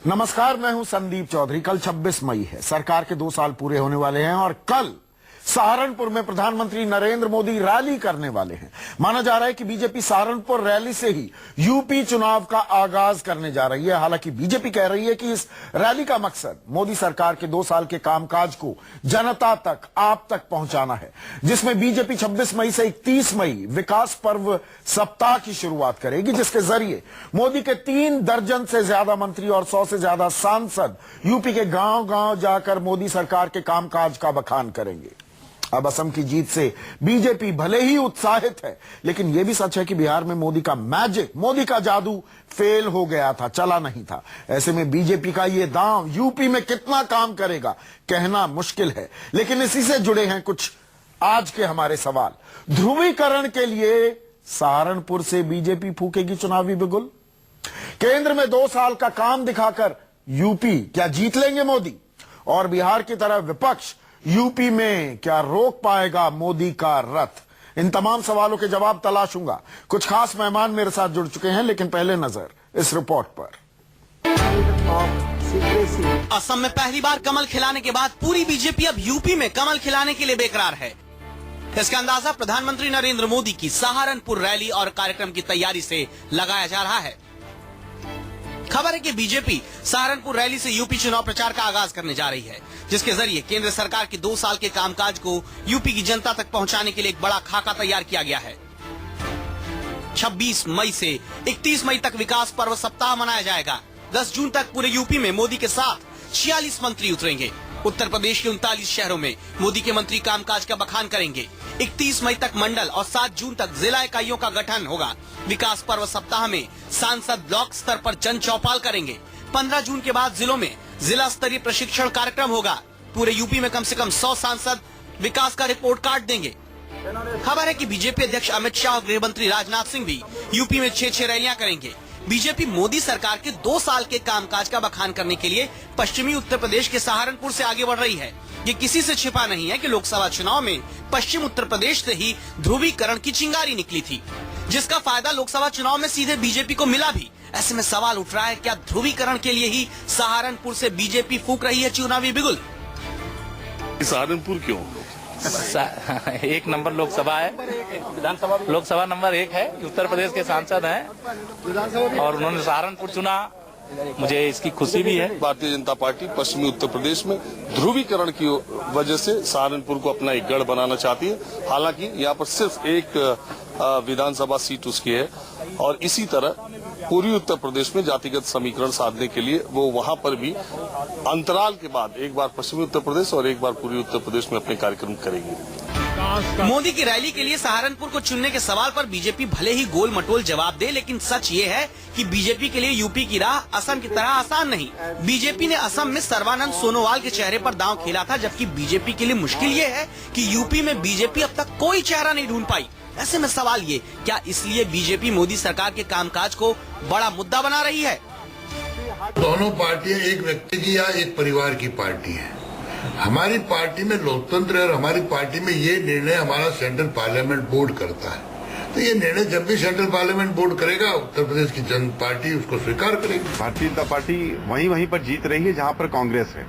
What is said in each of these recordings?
नमस्कार, मैं हूं संदीप चौधरी। कल 26 मई है। सरकार के 2 साल पूरे होने वाले हैं और कल सहारनपुर में प्रधानमंत्री नरेंद्र मोदी रैली करने वाले हैं। माना जा रहा है कि बीजेपी सहारनपुर रैली से ही यूपी चुनाव का आगाज करने जा रही है। हालांकि बीजेपी कह रही है कि इस रैली का मकसद मोदी सरकार के 2 साल के कामकाज को जनता तक, आप तक पहुंचाना है, जिसमें बीजेपी 26 मई से 31 मई विकास पर्व सप्ताह की शुरुआत करेगी, जिसके जरिए मोदी के 3 दर्जन से ज्यादा मंत्री और 100 से ज्यादा सांसद यूपी के गांव-गांव जाकर मोदी सरकार के कामकाज का बखान करेंगे। अब असम की जीत से बीजेपी भले ही उत्साहित है, लेकिन यह भी सच है कि बिहार में मोदी का मैजिक, मोदी का जादू फेल हो गया था, चला नहीं था। ऐसे में बीजेपी का यह दांव यूपी में कितना काम करेगा कहना मुश्किल है। लेकिन इसी से जुड़े हैं कुछ आज के हमारे सवाल। ध्रुवीकरण के लिए सहारनपुर से बीजेपी फूकेगी चुनावी बिगुल? केंद्र में 2 साल का काम दिखाकर यूपी क्या जीत लेंगे मोदी? और बिहार की तरह विपक्ष यूपी में क्या रोक पाएगा मोदी का रथ? इन तमाम सवालों के जवाब तलाशूंगा। कुछ खास मेहमान मेरे साथ जुड़ चुके हैं, लेकिन पहले नजर इस रिपोर्ट पर। असम में पहली बार कमल खिलाने के बाद पूरी बीजेपी अब यूपी में कमल खिलाने के लिए बेकरार है। इसका अंदाजा प्रधानमंत्री नरेंद्र मोदी की सहारनपुर रैली और कार्यक्रम की तैयारी से लगाया जा रहा है। खबर है कि बीजेपी सहारनपुर रैली से यूपी चुनाव प्रचार का आगाज करने जा रही है, जिसके जरिए केंद्र सरकार के 2 साल के कामकाज को यूपी की जनता तक पहुंचाने के लिए एक बड़ा खाका तैयार किया गया है। 26 मई से 31 मई तक विकास पर्व सप्ताह मनाया जाएगा। 10 जून तक पूरे यूपी में मोदी के साथ 46 मंत्री उतरेंगे। उत्तर प्रदेश के 39 शहरों में मोदी के मंत्री कामकाज का बखान करेंगे। 31 मई तक मंडल और 7 जून तक जिला इकाइयों का गठन होगा। विकास पर्व सप्ताह में सांसद ब्लॉक स्तर पर जन चौपाल करेंगे। 15 जून के बाद जिलों में जिला स्तरीय प्रशिक्षण कार्यक्रम होगा। पूरे यूपी में कम से कम 100 सांसद विकास का रिपोर्ट कार्ड देंगे। खबर है कि बीजेपी अध्यक्ष अमित शाह और गृह मंत्री राजनाथ सिंह भी यूपी में 6 रैलियां करेंगे। बीजेपी मोदी सरकार के 2 साल के कामकाज का बखान करने के लिए पश्चिमी उत्तर प्रदेश के सहारनपुर से आगे बढ़ रही है। ये किसी से छिपा नहीं है कि लोकसभा चुनाव में पश्चिम उत्तर प्रदेश से ही ध्रुवीकरण की चिंगारी निकली थी, जिसका फायदा लोकसभा चुनाव में सीधे बीजेपी को मिला भी। ऐसे में सवाल उठ रहा है, क्या ध्रुवीकरण के लिए ही सहारनपुर से बीजेपी फूंक रही है चुनावी बिगुल? सहारनपुर क्यों? 1 नंबर लोकसभा है, विधानसभा लोकसभा नंबर 1 है, उत्तर प्रदेश के सांसद हैं और उन्होंने सहारनपुर चुना, मुझे इसकी खुशी भी है। भारतीय जनता पार्टी पश्चिमी उत्तर प्रदेश में ध्रुवीकरण की वजह से सहारनपुर को अपना एक गढ़ बनाना चाहती है। हालांकि यहाँ पर सिर्फ एक विधानसभा सीट उसकी है और इसी तरह पूर्वी उत्तर प्रदेश में जातिगत समीकरण साधने के लिए वो वहां पर भी अंतराल के बाद एक बार पश्चिमी उत्तर प्रदेश और एक बार पूर्वी उत्तर प्रदेश में अपने कार्यक्रम करेगी। मोदी की रैली के लिए सहारनपुर को चुनने के सवाल पर बीजेपी भले ही गोल मटोल जवाब दे, लेकिन सच ये है कि बीजेपी के लिए यूपी की राह असम की तरह आसान नहीं। बीजेपी ने असम में सर्बानंद सोनोवाल के चेहरे पर दांव खेला था, जबकि बीजेपी के लिए मुश्किल ये है कि यूपी में बीजेपी अब तक कोई चेहरा नहीं ढूंढ पाई। ऐसे में सवाल ये, क्या इसलिए बीजेपी मोदी सरकार के कामकाज को बड़ा मुद्दा बना रही है? दोनों पार्टियां एक व्यक्ति की या एक परिवार की पार्टी है। हमारी पार्टी में लोकतंत्र है और हमारी पार्टी में ये निर्णय हमारा सेंट्रल पार्लियामेंट बोर्ड करता है। तो ये निर्णय जब भी सेंट्रल पार्लियामेंट बोर्ड करेगा, उत्तर प्रदेश की जन पार्टी उसको स्वीकार करेगी। भारतीय जनता पार्टी वहीं पर जीत रही है जहां पर कांग्रेस है,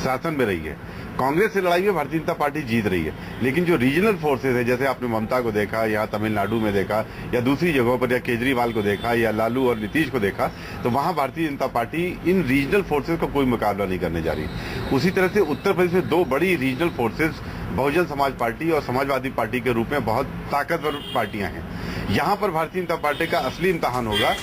शासन में रही है। कांग्रेस से लड़ाई में भारतीय जनता पार्टी जीत रही है, लेकिन जो रीजनल फोर्सेज है, जैसे आपने ममता को देखा या तमिलनाडु में देखा या दूसरी जगहों पर, या केजरीवाल को देखा या लालू और नीतीश को देखा, तो वहां भारतीय जनता पार्टी इन रीजनल फोर्सेज का कोई मुकाबला नहीं करने जा रही। उसी तरह से उत्तर प्रदेश में 2 बड़ी regional forces, Bahujan Samaj party और समाजवादी पार्टी के रूप में बहुत ताकतवर पार्टियां हैं। यहां पर भारतीय जनता पार्टी का असली इम्तिहान होगा।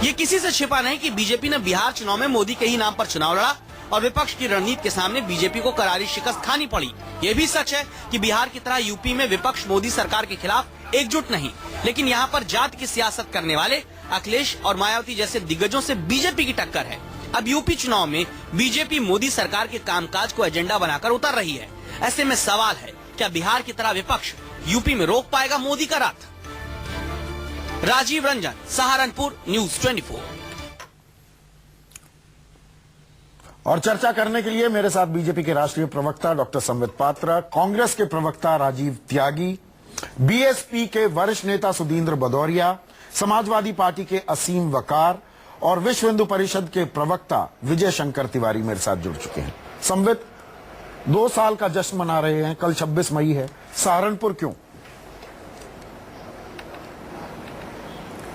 ये किसी से छिपा नहीं कि बीजेपी ने बिहार चुनाव में मोदी के ही नाम पर चुनाव लड़ा और विपक्ष की रणनीति के सामने बीजेपी को करारी शिकस्त खानी पड़ी। ये भी सच है कि बिहार की तरह यूपी में विपक्ष मोदी सरकार के खिलाफ एकजुट नहीं, लेकिन यहाँ पर जात की सियासत करने वाले अखिलेश और मायावती जैसे दिग्गजों से बीजेपी की टक्कर है। अब यूपी चुनाव में बीजेपी मोदी सरकार के कामकाज को एजेंडा बनाकर उतर रही है। ऐसे में सवाल है, क्या बिहार की तरह विपक्ष यूपी में रोक पाएगा मोदी का रथ? राजीव रंजन, सहारनपुर, न्यूज 24। और चर्चा करने के लिए मेरे साथ बीजेपी के राष्ट्रीय प्रवक्ता डॉक्टर संबित पात्रा, कांग्रेस के प्रवक्ता राजीव त्यागी, बीएसपी के वरिष्ठ नेता सुधींद्र भदौरिया, समाजवादी पार्टी के असीम वकार और विश्व हिंदू परिषद के प्रवक्ता विजय शंकर तिवारी मेरे साथ जुड़ चुके हैं। संवित, 2 साल का जश्न मना रहे हैं, कल 26 मई है, सहारनपुर क्यों?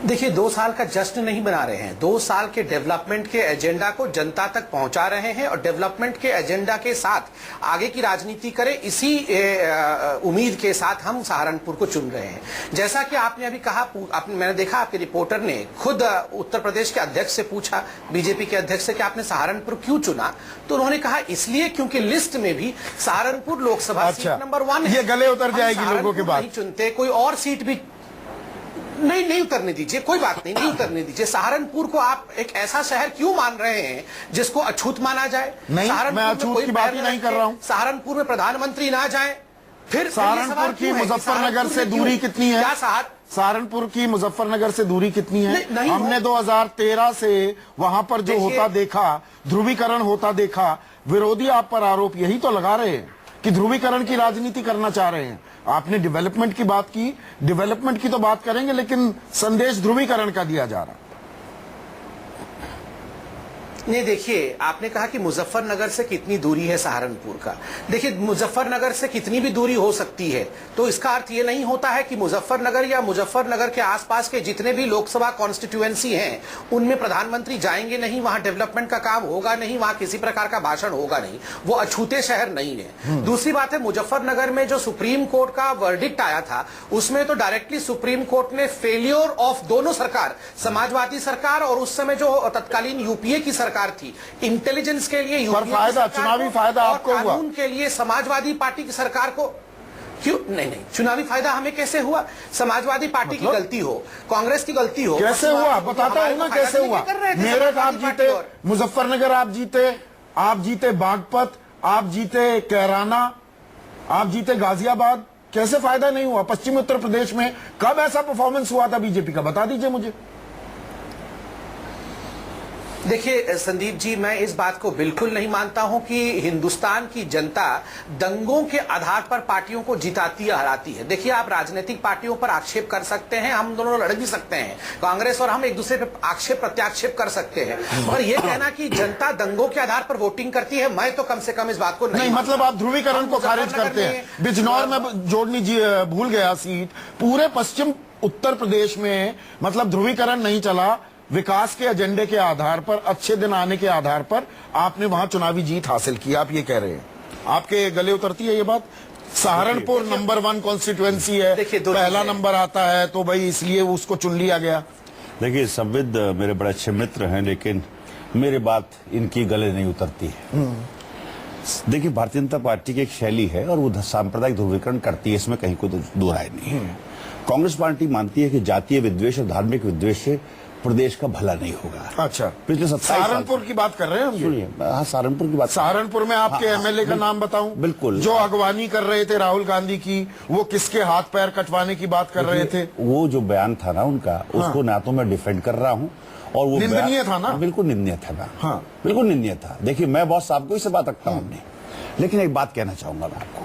देखिए, 2 साल का जश्न नहीं मना रहे हैं, 2 साल के डेवलपमेंट के एजेंडा को जनता तक पहुंचा रहे हैं और डेवलपमेंट के एजेंडा के साथ आगे की राजनीति करें, इसी उम्मीद के साथ हम सहारनपुर को चुन रहे हैं। जैसा कि आपने अभी कहा, मैंने देखा आपके रिपोर्टर ने खुद उत्तर प्रदेश के अध्यक्ष से पूछा, बीजेपी के अध्यक्ष से, कि आपने सहारनपुर क्यों चुना, तो उन्होंने कहा इसलिए क्योंकि लिस्ट में भी सहारनपुर लोकसभा सीट नंबर 1 है। ये गले उतर जाएगी लोगों के बाद। नहीं चुनते, कोई और सीट भी नहीं उतरने दीजिए, कोई बात नहीं उतरने दीजिए। सहारनपुर को आप एक ऐसा शहर क्यों मान रहे हैं जिसको अछूत माना जाए? नहीं, मैं अछूत की बात ही नहीं कर रहा हूं। सहारनपुर में प्रधानमंत्री ना जाए, फिर सहारनपुर की मुजफ्फरनगर से दूरी कितनी है? सहारनपुर की मुजफ्फरनगर से दूरी कितनी है? हमने 2013 से वहां पर जो होता देखा, ध्रुवीकरण होता देखा। विरोधी आप पर आरोप यही तो लगा रहे हैं कि ध्रुवीकरण की राजनीति करना चाह रहे हैं। आपने डेवलपमेंट की बात की, डेवलपमेंट की तो बात करेंगे, लेकिन संदेश ध्रुवीकरण का दिया जा रहा। नहीं, देखिए, आपने कहा कि मुजफ्फरनगर से कितनी दूरी है सहारनपुर का। देखिए, मुजफ्फरनगर से कितनी भी दूरी हो सकती है, तो इसका अर्थ ये नहीं होता है कि मुजफ्फरनगर या मुजफ्फरनगर के आसपास के जितने भी लोकसभा कॉन्स्टिट्यूएंसी हैं उनमें प्रधानमंत्री जाएंगे नहीं, वहां डेवलपमेंट का काम होगा नहीं, वहां किसी प्रकार का भाषण होगा नहीं। वो अछूते शहर नहीं है। दूसरी बात है, मुजफ्फरनगर में जो सुप्रीम कोर्ट का वर्डिक्ट आया था, उसमें तो डायरेक्टली सुप्रीम कोर्ट ने फेलियर ऑफ दोनों सरकार, समाजवादी सरकार और उस समय जो तत्कालीन यूपीए की सरकार थी, इंटेलिजेंस के लिए फायदा, चुनावी फायदा आपको हुआ, कानून के लिए समाजवादी पार्टी की सरकार को क्यों? नहीं, चुनावी फायदा हमें कैसे हुआ? समाजवादी पार्टी की गलती हो, कांग्रेस की गलती हो, कैसे हुआ? बताता हूं ना कैसे हुआ। मेरठ आप जीते, मुजफ्फरनगर आप जीते बागपत, आप जीते कैराना, आप जीते गाजियाबाद। कैसे फायदा नहीं हुआ? पश्चिमी उत्तर प्रदेश में कब ऐसा परफॉर्मेंस हुआ था बीजेपी का? बता दीजिए मुझे। देखिए संदीप जी, मैं इस बात को बिल्कुल नहीं मानता हूं कि हिंदुस्तान की जनता दंगों के आधार पर पार्टियों को जिताती या हराती है। देखिए, आप राजनीतिक पार्टियों पर आक्षेप कर सकते हैं, हम दोनों लड़ भी सकते हैं, कांग्रेस और हम एक दूसरे पर आक्षेप प्रत्याक्षेप कर सकते हैं, और यह कहना कि जनता दंगों के आधार पर वोटिंग करती है, मैं तो कम से कम इस बात को नहीं मतलब आप ध्रुवीकरण को खारिज करते हैं। बिजनौर में जोड़नी भूल गया सीट, पूरे पश्चिम उत्तर प्रदेश में मतलब ध्रुवीकरण नहीं चला, विकास के एजेंडे के आधार पर, अच्छे दिन आने के आधार पर आपने वहां चुनावी जीत हासिल की। आप ये कह रहे हैं, आपके गले उतरती है ये बात? सहारनपुर नंबर 1 कॉन्स्टिट्यूएंसी है, पहला नंबर आता है, तो भाई इसलिए उसको चुन लिया गया। देखिए, संविद मेरे बड़े अच्छे मित्र हैं, लेकिन मेरी बात इनकी गले नहीं उतरती है। देखिए, भारतीय जनता पार्टी की एक शैली है और वो सांप्रदायिक ध्रुवीकरण करती है, इसमें कहीं कोई दो राय नहीं है। कांग्रेस पार्टी मानती है कि जातीय विद्वेष और धार्मिक विद्वेष से प्रदेश का भला नहीं होगा। अच्छा, पिछले 27 साल सहारनपुर की बात कर रहे हैं हम? सुनिए, हाँ, सहारनपुर की बात। सहारनपुर में आपके एमएलए का नाम बताऊं? बिल्कुल। जो अगवानी कर रहे थे राहुल गांधी की, वो किसके हाथ पैर कटवाने की बात कर रहे थे? वो जो बयान था ना उनका, उसको ना तो मैं डिफेंड कर रहा हूँ, और वो निंदनीय था ना? बिल्कुल निंदनीय था ना। हाँ, बिल्कुल निंदनीय था। देखिए, मैं बहुत आपको इससे बात रखता हूँ, लेकिन एक बात कहना चाहूंगा मैं आपको।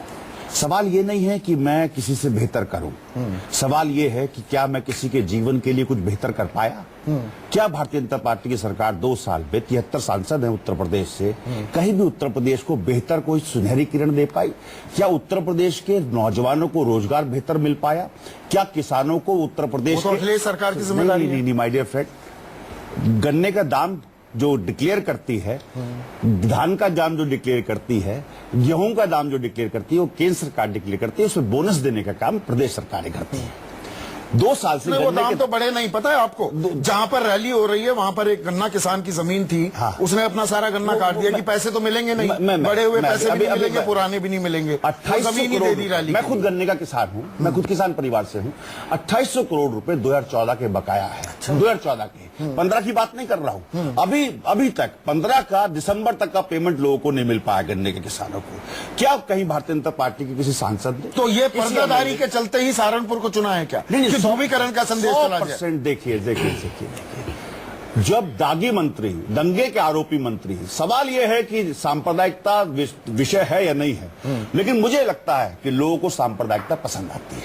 सवाल ये नहीं है कि मैं किसी से बेहतर करूं, सवाल ये है कि क्या मैं किसी के जीवन के लिए कुछ बेहतर कर पाया? क्या भारतीय जनता पार्टी की सरकार 2 साल में 73 सांसद हैं उत्तर प्रदेश से, कहीं भी उत्तर प्रदेश को बेहतर कोई सुनहरी किरण दे पाई? क्या उत्तर प्रदेश के नौजवानों को रोजगार बेहतर मिल पाया? क्या किसानों को उत्तर प्रदेश के सरकार की जिम्मेदारी नहीं, माय डियर फ्रेंड, गन्ने का दाम जो डिक्लेयर करती है, धान का दाम जो डिक्लेयर करती है, गेहूं का दाम जो डिक्लेयर करती है, वो केंद्र सरकार डिक्लेयर करती है, उसमें बोनस देने का काम प्रदेश सरकारें करती है। 2 साल से वो दाम तो बड़े नहीं, पता है आपको? जहां पर रैली हो रही है वहां पर एक गन्ना किसान की जमीन थी, हाँ। उसने अपना सारा गन्ना काट दिया कि पैसे तो मिलेंगे नहीं, बड़े हुए पैसे भी नहीं मिलेंगे, पुराने भी नहीं मिलेंगे। 2800 करोड़। मैं खुद गन्ने का किसान हूँ, मैं खुद किसान परिवार से हूँ। 2800 करोड़ रुपए 2014 के बकाया है। 2014 के 15 की बात नहीं कर रहा हूँ। अभी तक 15 का दिसंबर तक का पेमेंट लोगों को नहीं मिल पाया गन्ने के किसानों को। क्या कहीं भारतीय जनता पार्टी के किसी सांसद ने? तो ये पर्दादारी के चलते ही सहारनपुर को चुना है क्या? ध्रुवीकरण का संदेश चला जाए? देखिए जब दागी मंत्री, दंगे के आरोपी मंत्री, सवाल यह है कि सांप्रदायिकता विषय है या नहीं है, लेकिन मुझे लगता है कि लोगों को सांप्रदायिकता पसंद आती है।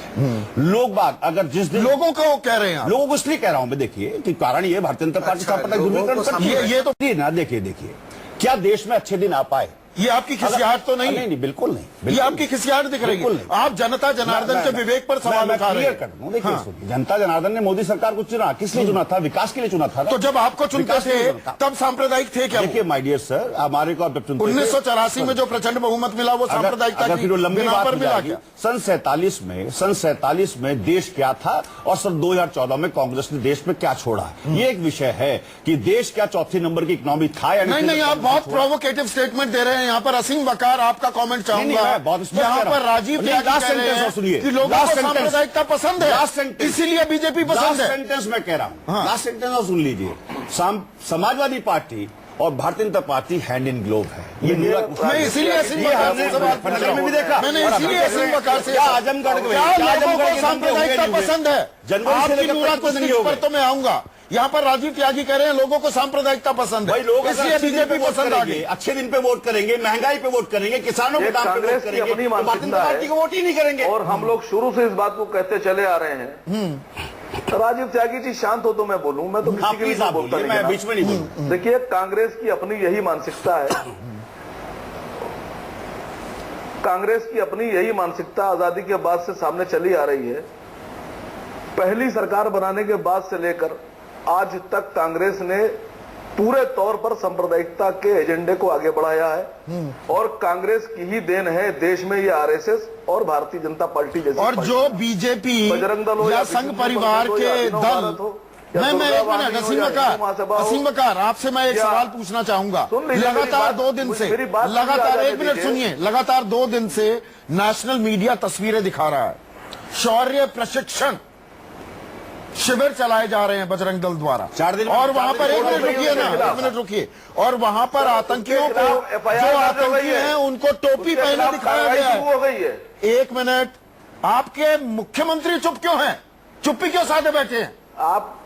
लोग बात अगर जिस दिन लोगों को वो कह रहे हैं आप? लोगों को इसलिए कह रहा हूं मैं, देखिए कि कारण ये भारतीय जनता पार्टी सांप्रदायिक ध्रुवीकरण करती है। ये तो ना देखिए क्या देश में अच्छे दिन आ पाए? ये आपकी खिसियाहट तो नहीं? नहीं, बिल्कुल नहीं। ये आपकी खिसियाहट दिख रही है। आप जनता जनार्दन के विवेक पर सवाल उठा रहे हैं। देखिए, जनता जनार्दन ने मोदी सरकार को चुना, किस लिए चुना था? विकास के लिए चुना था। तो जब आपको चुनते थे तब सांप्रदायिक थे क्या? देखिए माय डियर सर, हमारे को 1984 में जो प्रचंड बहुमत मिला वो सांप्रदायिकता की बिना पर मिला क्या? सन 47 में देश क्या था और सन 2014 में कांग्रेस ने देश में क्या छोड़ा, ये एक विषय है कि देश क्या चौथे नंबर की इकोनॉमी था या नहीं। आप बहुत प्रोवोकेटिव स्टेटमेंट दे रहे हैं यहाँ पर। असीम वकार, आपका कमेंट चाहूंगा। यहाँ पर राजीव त्यागी कह रहे हैं कि लोगों को सांप्रदायिकता पसंद है, इसीलिए बीजेपी पसंद है। सेंटेंस मैं कह रहा हूँ, लास्ट सेंटेंस सुन लीजिए। समाजवादी पार्टी और Bharatiya Janata party hand in glove है। ये मैं इसीलिए असीम वकार से सवाल पूछ रहा हूं। भी देखा मैंने इसीलिए असीम वकार से आजमगढ़ लोगों को सांप्रदायिकता पसंद है। आपकी नूरात पर तो मैं आऊंगा। यहाँ पर राजीव त्यागी कह रहे हैं लोगों को सांप्रदायिकता पसंद है, इसलिए बीजेपी पसंद आ गई। अच्छे दिन पे वोट करेंगे, महंगाई पे वोट करेंगे, किसानों के दाम पे वोट करेंगे, अपनी भारतीय जनता पार्टी को वोट ही नहीं करेंगे। और हम लोग शुरू से इस बात को कहते चले आ रहे हैं। राजीव त्यागी जी शांत हो तो मैं बोलूं, मैं तो किसी के लिए बोलता नहीं, मैं बीच में नहीं बोलूं। देखिए, कांग्रेस की अपनी यही मानसिकता है। कांग्रेस की अपनी यही मानसिकता आजादी के बाद से सामने चली आ रही है। पहली सरकार बनाने के बाद से लेकर आज तक कांग्रेस ने पूरे तौर पर सांप्रदायिकता के एजेंडे को आगे बढ़ाया है और कांग्रेस की ही देन है देश में ये आरएसएस और भारतीय जनता पार्टी जैसी और जो बीजेपी बजरंग दल हो या संघ परिवार के दल। मैं एक मिनट, असीम वकार, आपसे मैं एक सवाल पूछना चाहूंगा। लगातार 2 दिन से, लगातार 1 मिनट सुनिए, लगातार 2 दिन से नेशनल मीडिया तस्वीरें दिखा रहा है। शौर्य प्रशिक्षण शिविर चलाए जा रहे हैं बजरंग दल द्वारा, 4 दिन और वहां पर 1 मिनट रुकिए ना, 1 मिनट रुकिए, और वहां पर आतंकियों को, जो आतंकी हैं उनको टोपी पहने दिखाया गया है। 1 मिनट, आपके मुख्यमंत्री चुप क्यों हैं? चुप्पी क्यों साधे बैठे हैं? आप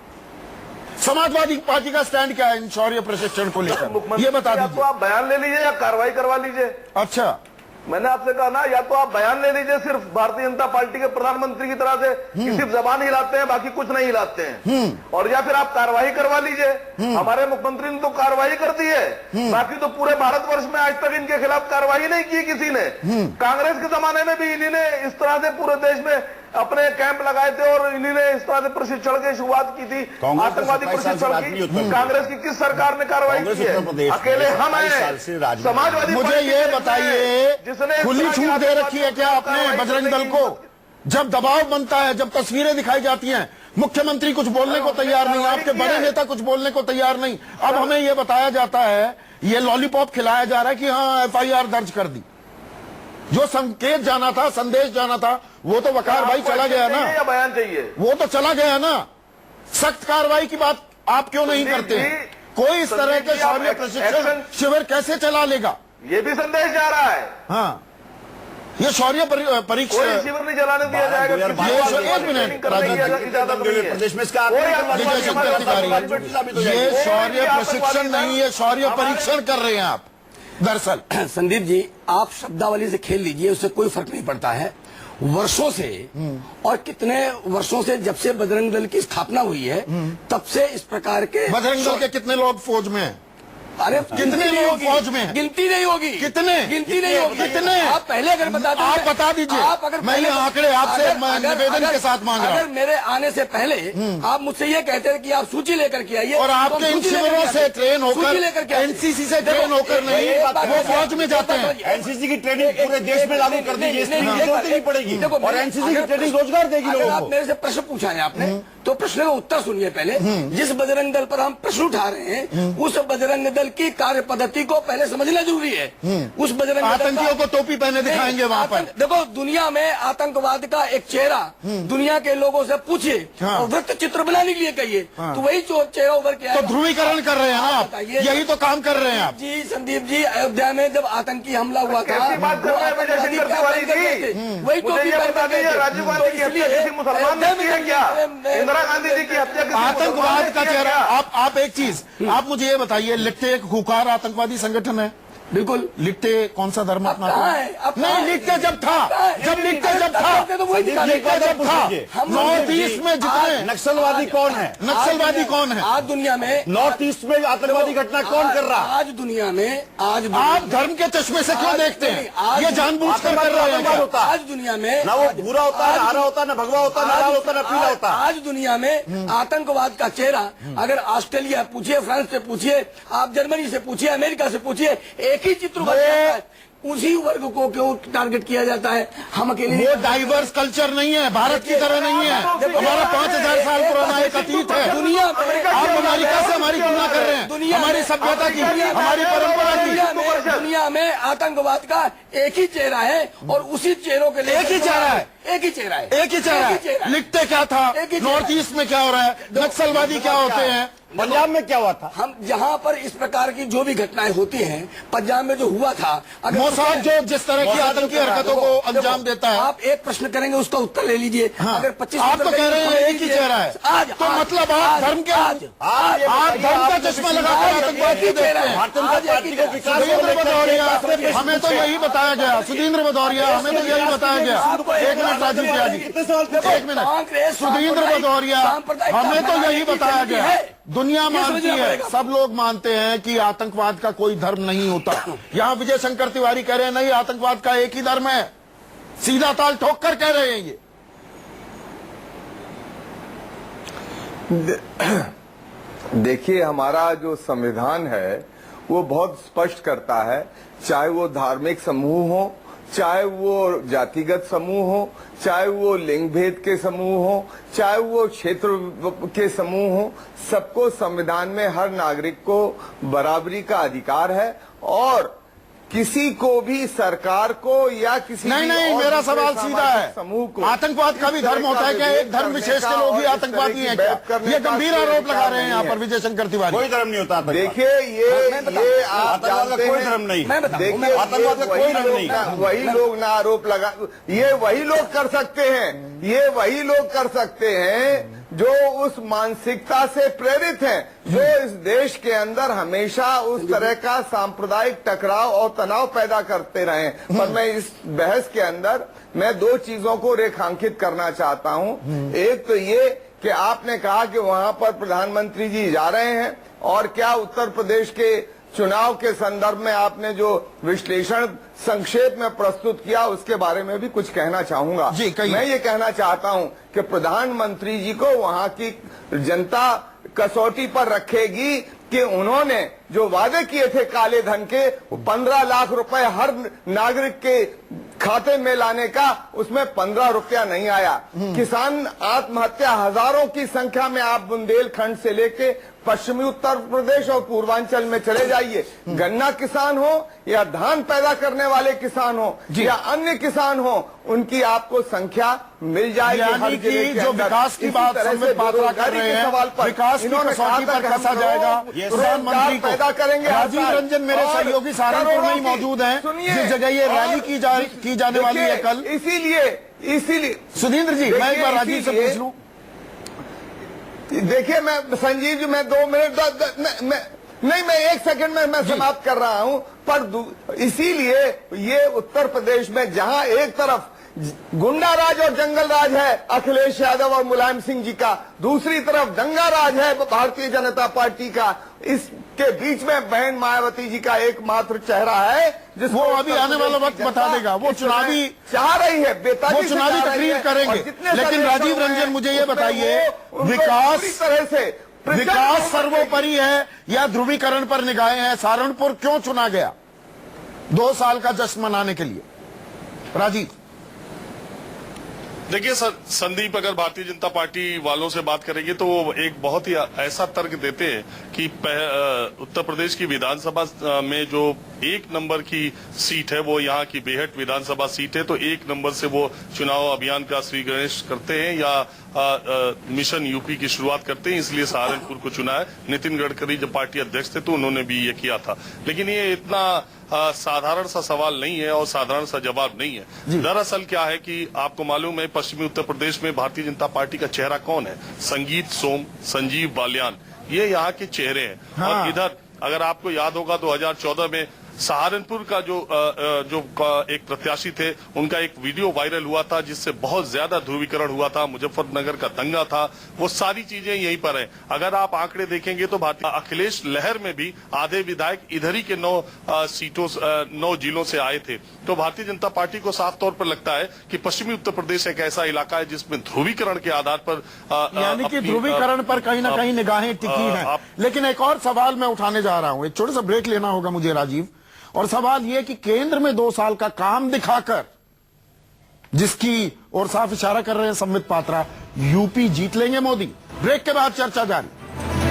समाजवादी पार्टी का स्टैंड क्या है इन शौर्य प्रशिक्षण को लेकर, ये बता दीजिए। तो आप बयान ले लीजिए या कार्रवाई करवा लीजिए। अच्छा, मैंने आपसे कहा ना, या तो आप बयान ले लीजिए सिर्फ भारतीय जनता पार्टी के प्रधानमंत्री की तरह से कि सिर्फ जबान हिलाते हैं बाकी कुछ नहीं हिलाते हैं, और या फिर आप कार्रवाई करवा लीजिए। हमारे मुख्यमंत्री ने तो कार्रवाई कर दी है, बाकी तो पूरे भारतवर्ष में आज तक इनके खिलाफ कार्रवाई नहीं की किसी ने। कांग्रेस के जमाने में भी इन्हीं ने इस तरह से पूरे देश में अपने कैंप लगाए थे और इन्हीं ने इस तरह से प्रशिक्षण की शुरुआत की थी, आतंकवादी प्रशिक्षण की। कांग्रेस की किस सरकार ने कार्रवाई की है? अकेले हम हैं। समाजवादी मुझे ये बताइए, खुली छूट दे रखी है क्या आपने बजरंग दल को? जब दबाव बनता है, जब तस्वीरें दिखाई जाती हैं, मुख्यमंत्री कुछ बोलने को तैयार नहीं, आपके बड़े नेता कुछ बोलने को तैयार नहीं। अब हमें यह बताया जाता है, ये लॉलीपॉप खिलाया जा रहा है कि हाँ FIR दर्ज कर दी। जो संकेत जाना था, संदेश जाना था, वो तो वकार भाई चला गया ना, या बयान चाहिए? वो तो चला गया ना। सख्त कार्रवाई की बात आप क्यों नहीं करते? कोई इस तरह के शौर्य प्रशिक्षण शिविर कैसे चला लेगा? ये भी संदेश जा रहा है। हाँ, ये शौर्य परीक्षा कोई शिविर नहीं चलाने दिया जाएगा। 1 मिनट, प्रदेश में इसका ये शौर्य प्रशिक्षण नहीं, ये शौर्य परीक्षण कर रहे हैं आप दरअसल। संदीप जी, आप शब्दावली से खेल लीजिए, उससे कोई फर्क नहीं पड़ता है। वर्षों से, और कितने वर्षों से, जब से बजरंग दल की स्थापना हुई है तब से इस प्रकार के बजरंग दल के कितने लोग फौज में हैं? अरे कितने लोग फौज में हैं? गिनती नहीं होगी। कितने? गिनती नहीं होगी। कितने? आप पहले अगर बता दीजिए, आप बता दीजिए। आप अगर मैं ये आंकड़े आपसे निवेदन के साथ मांग रहा हूं। अगर मेरे आने से पहले आप मुझसे ये कहते हैं कि आप सूची लेकर के आइए, और आपके इन शिविरों से ट्रेन होकर, एनसीसी से ट्रेन होकर नहीं, वो फौज में जाते हैं। एनसीसी की ट्रेनिंग पूरे देश में लागू कर दीजिए, इसकी जरूरत नहीं पड़ेगी, और एनसीसी की ट्रेनिंग रोजगार देगी लोगों को। आप मेरे से प्रश्न पूछा है आपने, तो प्रश्न का उत्तर सुनिए पहले। जिस बजरंग दल पर हम प्रश्न उठा रहे हैं, उस बजरंग दल की कार्य पद्धति को पहले समझना जरूरी है। उस बजरंग आतंकियों को टोपी पहने दिखाएंगे वहां पर। देखो, दुनिया में आतंकवाद का एक चेहरा दुनिया के लोगों से पूछिए और वृत्त चित्र बनाने के लिए कहिए, तो वही चेहरा उभर के आएगा। तो ध्रुवीकरण कर रहे हैं ना आप, यही तो काम कर रहे हैं आप। जी संदीप जी, अयोध्या में जब आतंकी हमला हुआ था, वही टोपी पहन कर गए थे। राजीव गांधी की हत्या किसी मुसलमान ने की है क्या? इंदिरा गांधी जी की हत्या किसी आतंकवाद का मुसलमान ने चेहरा, किया? आप एक चीज, आप मुझे ये बताइए, लिट्टे एक खुकार आतंकवादी संगठन है? बिल्कुल। लिट्टे कौन सा धर्म अपनाता कहाँ है? है? अब नहीं, कहाँ है? लिट्टे जब था, जब लिट्टे जब था, तो वही दिखा लिट्टे जब था, हम नॉर्थ ईस्ट में जितने नक्सलवादी कौन है? नक्सलवादी कौन है? आज दुनिया में नॉर्थ ईस्ट में आतंकवादी घटना कौन कर रहा? आज दुनिया में आप धर्म के चश्मे से क्यों देखते हैं? ये जानबूझकर कर रहे हैं क्या? आज दुनिया में ना वो भूरा होता है, ना हरा होता है, ना भगवा होता है, ना लाल होता है, ना पीला होता है। आज दुनिया में आतंकवाद का चेहरा अगर ऑस्ट्रेलिया पूछिए, फ्रांस से पूछिए, आप जर्मनी से पूछिए, अमेरिका से पूछिए, एक ही चित्र बन जाता है। उसी वर्ग को क्यों टारगेट किया जाता है? हम अकेले वो डाइवर्स कल्चर नहीं है, भारत की तरह नहीं है। हमारा 5000 साल पुराना एक अतीत है। दुनिया में आप अमेरिका से हमारी तुलना कर रहे हैं, हमारी सभ्यता की, हमारी परंपरा की। दुनिया में आतंकवाद का एक ही चेहरा है और उसी चेहरों के लिए एक ही चेहरा है, एक ही चेहरा है, एक ही चेहरा है। लिखते क्या था, एक ही चेहरा। नॉर्थ ईस्ट में क्या हो रहा है, नक्सलवादी क्या होते हैं, पंजाब में क्या हुआ था? हम जहाँ पर इस प्रकार की जो भी घटनाएं होती हैं, पंजाब में जो हुआ था, अगर मोसाद जो जिस तरह की आतंकी हरकतों को अंजाम देता है, आप एक प्रश्न करेंगे उसका उत्तर ले लीजिए। हाँ, अगर 25 आप तो कह रहे हैं एक ही चेहरा है, आज तो मतलब आप धर्म के, आप धर्म का चश्मा लगाकर आतंकवाद क्यों देखते हैं? सुधींद्र भदौरिया, हमें तो यही बताया गया, सुधींद्र भदौरिया, हमें तो यही बताया गया। एक मिनट राजीव त्यागी, एक मिनट, सुधींद्र भदौरिया, हमें तो यही बताया गया। दुनिया मानती है, सब लोग मानते हैं कि आतंकवाद का कोई धर्म नहीं होता। यहां विजय शंकर तिवारी कह रहे हैं नहीं, आतंकवाद का एक ही धर्म है। सीधा ताल ठोक कर कह रहे हैं ये। देखिए, हमारा जो संविधान है वो बहुत स्पष्ट करता है, चाहे वो धार्मिक समूह हो, चाहे वो जातिगत समूह हो, चाहे वो लिंग भेद के समूह हो, चाहे वो क्षेत्र के समूह हो, सबको संविधान में हर नागरिक को बराबरी का अधिकार है। और किसी को भी सरकार को या किसी नहीं, मेरा सवाल सीधा है, समूह को आतंकवाद का भी धर्म होता है क्या? एक धर्म विशेष के लोग ही आतंकवादी हैं क्या? ये गंभीर आरोप लगा रहे हैं यहाँ पर विजय शंकर तिवारी। कोई धर्म नहीं होता। देखिए, ये आप जानते हैं, कोई धर्म नहीं। देखिए, आतंकवाद का कोई धर्म नहीं। वही लोग ना आरोप लगा, ये वही लोग कर सकते हैं, ये वही लोग कर सकते हैं जो उस मानसिकता से प्रेरित हैं, जो इस देश के अंदर हमेशा उस तरह का सांप्रदायिक टकराव और तनाव पैदा करते रहे। पर मैं इस बहस के अंदर मैं दो चीजों को रेखांकित करना चाहता हूं। एक तो ये कि आपने कहा कि वहां पर प्रधानमंत्री जी जा रहे हैं, और क्या उत्तर प्रदेश के चुनाव के संदर्भ में आपने जो विश्लेषण संक्षेप में प्रस्तुत किया उसके बारे में भी कुछ कहना चाहूंगा। मैं ये कहना चाहता हूं कि प्रधानमंत्री जी को वहां की जनता कसौटी पर रखेगी कि उन्होंने जो वादे किए थे काले धन के, 15 लाख रुपए हर नागरिक के खाते में लाने का, उसमें 15 रुपया नहीं आया। किसान आत्महत्या हजारों की संख्या में, आप बुंदेलखंड से लेके पश्चिमी उत्तर प्रदेश और पूर्वांचल में चले जाइए, गन्ना किसान हो या धान पैदा करने वाले किसान हो या अन्य किसान हो, उनकी आपको संख्या मिल जाएगी। यानी कि जो विकास की बात संबित पात्रा कर रहे हैं, विकास की कसौटी पर कसा जाएगा। प्रधानमंत्री को पैदा करेंगे। राजीव रंजन मेरे सहयोगी सहारनपुर में ही मौजूद हैं, जिस जगह ये रैली की जाने वाली है कल। इसीलिए सुधींद्र जी, मैं एक बार राजीव से पूछ लूं। देखिए, मैं संजीव जी, मैं 2 मिनट नहीं, मैं 1 सेकंड में मैं समाप्त कर रहा हूं। पर इसीलिए ये उत्तर प्रदेश में जहां एक तरफ गुंडा राज और जंगल राज है अखिलेश यादव और मुलायम सिंह जी का, दूसरी तरफ दंगा राज है भारतीय जनता पार्टी का, इसके बीच में बहन मायावती जी का एकमात्र चेहरा है जिस वो अभी आने वाला वक्त बता देगा। वो चुनावी चाह रही है, वो चुनावी तकरीर करेंगे। लेकिन राजीव रंजन, मुझे ये बताइए, विकास सर्वोपरि है या ध्रुवीकरण पर निगाहें हैं? सहारनपुर क्यों चुना गया 2 साल का जश्न मनाने के लिए? राजीव। देखिए सर, संदीप अगर भारतीय जनता पार्टी वालों से बात करेंगे तो वो एक बहुत ही ऐसा तर्क देते हैं कि उत्तर प्रदेश की विधानसभा में जो 1 नंबर की सीट है वो यहाँ की बेहट विधानसभा सीट है, तो 1 नंबर से वो चुनाव अभियान का श्री गणेश करते हैं या मिशन यूपी की शुरुआत करते हैं, इसलिए सहारनपुर को चुना है। नितिन गडकरी जब पार्टी अध्यक्ष थे तो उन्होंने भी ये किया था। लेकिन ये इतना साधारण सा सवाल नहीं है और साधारण सा जवाब नहीं है। दरअसल क्या है कि आपको मालूम है पश्चिमी उत्तर प्रदेश में भारतीय जनता पार्टी का चेहरा कौन है? संगीत सोम, संजीव बालियान, ये यहाँ के चेहरे हैं। हाँ। और इधर अगर आपको याद होगा 2014 में सहारनपुर का जो एक प्रत्याशी थे, उनका एक वीडियो वायरल हुआ था जिससे बहुत ज्यादा ध्रुवीकरण हुआ था। मुजफ्फरनगर का दंगा था, वो सारी चीजें यहीं पर हैं। अगर आप आंकड़े देखेंगे तो भारतीय अखिलेश लहर में भी आधे विधायक इधर ही के 9 जिलों से आए थे। तो भारतीय जनता पार्टी को साफ तौर पर लगता है कि पश्चिमी उत्तर प्रदेश एक ऐसा इलाका है जिसमें ध्रुवीकरण के आधार पर यानी कि ध्रुवीकरण पर कहीं ना कहीं निगाहें टिकी हैं। लेकिन एक और सवाल मैं उठाने जा रहा हूं, एक छोटा सा ब्रेक लेना होगा मुझे राजीव। और सवाल यह कि केंद्र में 2 साल का काम दिखाकर, जिसकी ओर साफ इशारा कर रहे हैं संबित पात्रा, यूपी जीत लेंगे मोदी। ब्रेक के बाद चर्चा जारी।